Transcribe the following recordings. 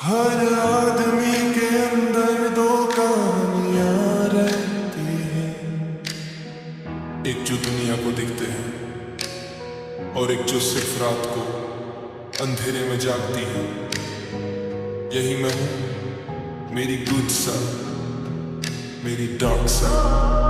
हर आदमी के अंदर दो कहानियां रहती हैं, एक जो दुनिया को दिखते हैं और एक जो सिर्फ रात को अंधेरे में जागती है। यही मैं हूं, मेरी गुड साइड, मेरी डार्क साइड।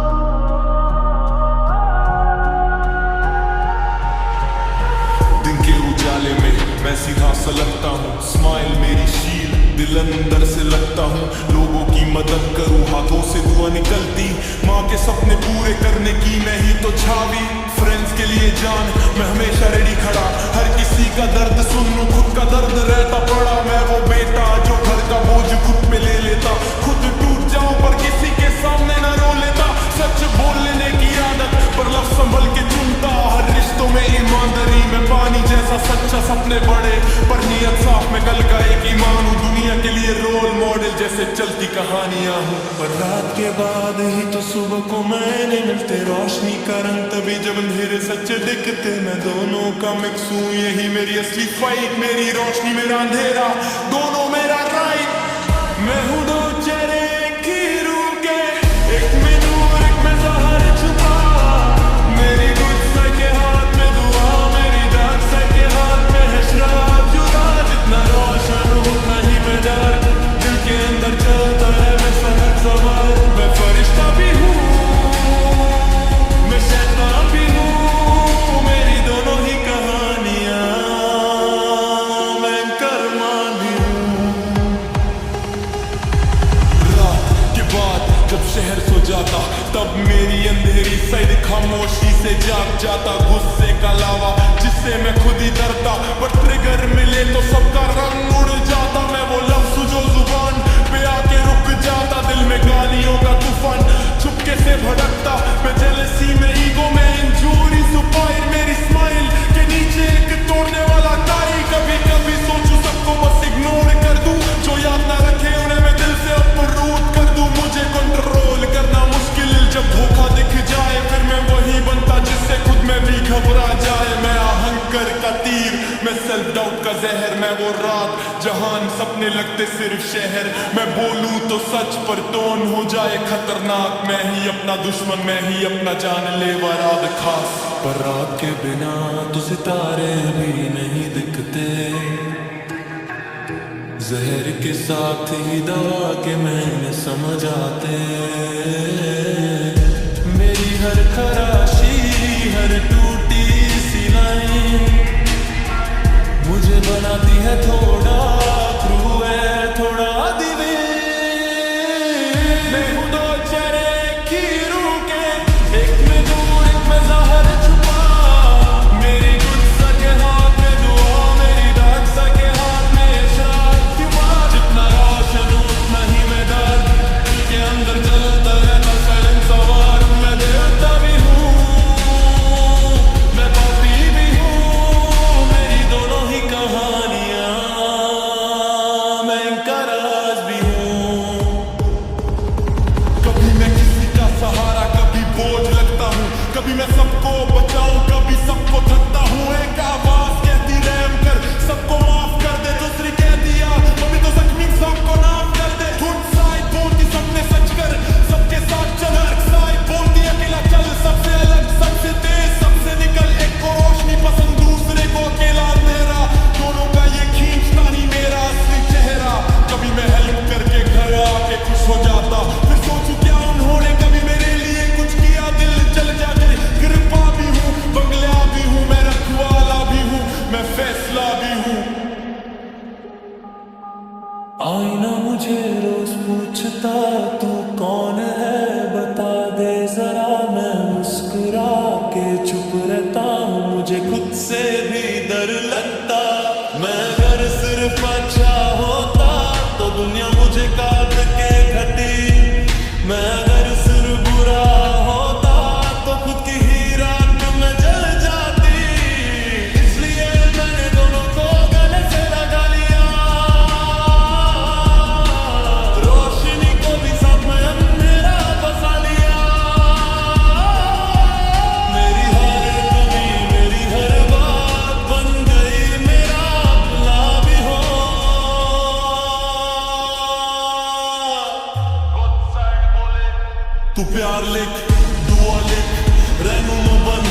उजाले में मैं सीधा सा लगता हूँ, स्माइल मेरी शील दिल अंदर से लगता हूँ। लोगों की मदद करूँ, हाथों से दुआ निकलती, माँ के सपने पूरे करने की मैं ही तो छावी। फ्रेंड्स के लिए जान मैं हमेशा रेडी खड़ा, हर किसी का दर्द सुन लूं, खुद का दर्द रहता पड़ा। मैं वो बेटा जो घर का बोझ खुद पे ले लेता, खुद टूट जाऊं पर किसी के सामने न रो लेता। सच बोलने की आदत पर लफ्ज़ संभल के चुनता, हर रिश्तों में ईमानदारी में पानी जैसा सच्चा। सपने बड़े पर नियत साफ में कल का एक ईमान हूँ, दुनिया के लिए रोल मॉडल जैसे चलती कहानियां हूँ। पर रात के बाद ही तो सुबह को मैंने मिलते रोशनी का रंग, तभी जब अंधेरे सच्चे दिखते मैं दोनों का मिक्स हूँ। यही मेरी असली फाइट, मेरी रोशनी मेरा अंधेरा, दोनों मेरा राइट। मैं हूँ दो चेहरे की रूह के, एक में नूर एक में ज़हर छुपा। मेरी गुड साइड के हाथ में दुआ, मेरी डार्क साइड के हाथ में है शराब जुदा। जितना रोशन उतना ही मैं डार्क, दिल के अंदर चलता है मैं सनक सवार। मैं फरिश्ता भी हूँ, मैं शैतान भी हूँ, मेरी दोनों ही कहानियाँ, मैं करमान भी हूँ। रात के बाद जब शहर सो जाता, तब मेरी अंधेरी साइड खामोशी से जाग जाता। गुस्से का लावा जिससे मैं खुद ही डरता, पर ट्रिगर मिले तो सबका रंग उड़ जाता। मैं वो लफ्ज़ जो जुबान पे आके रुक जाता, दिल में गालियों का तूफान चुपके से भड़कता। मैं जेलसी में ईगो में इंजूरी सुपाइर, मेरी स्माइल के नीचे एक तोड़ने वाला टाई। कभी कभी सोचूं सबको बस इग्नोर कर दूं, जो याद ना रखे उन्हें मैं दिल से अपरूट कर दूं। मुझे कंट्रोल करना मुश्किल जब धोखा दिख जाए, फिर मैं वही बनता जिससे खुद में भी घबरा जाए। मैं अहंकार का तीर, मैं सेल्फ डाउट का जहर, मैं वो रात जहान सपने लगते सिर्फ शहर। मैं बोलूं तो सच पर टोन हो जाए खतरनाक, मैं ही अपना दुश्मन, मैं ही अपना जानलेवा रात खास। पर रात के बिना तो सितारे भी नहीं दिखते, जहर के साथ ही दवा के मैंने समझ आते। मेरी हर खराशी, हर टूटी सी लाइन मुझे बनाती है थोड़ा क्रूएल, थोड़ा दिवे। मैं हूँ दो चेहरे की रूह के, एक में नूर एक में ज़हर छुपा। मेरी गुड साइड के हाथ में दुआ, मेरी डार्क साइड के हाथ में शराब जुबा। जितना रोशन उतना ही मैं डर, दिल के अंदर जलता रहता साइलेंट सवार। मैं देवता भी हूँ, तू प्यार लिख, दुआ लिख, रहनुमा बन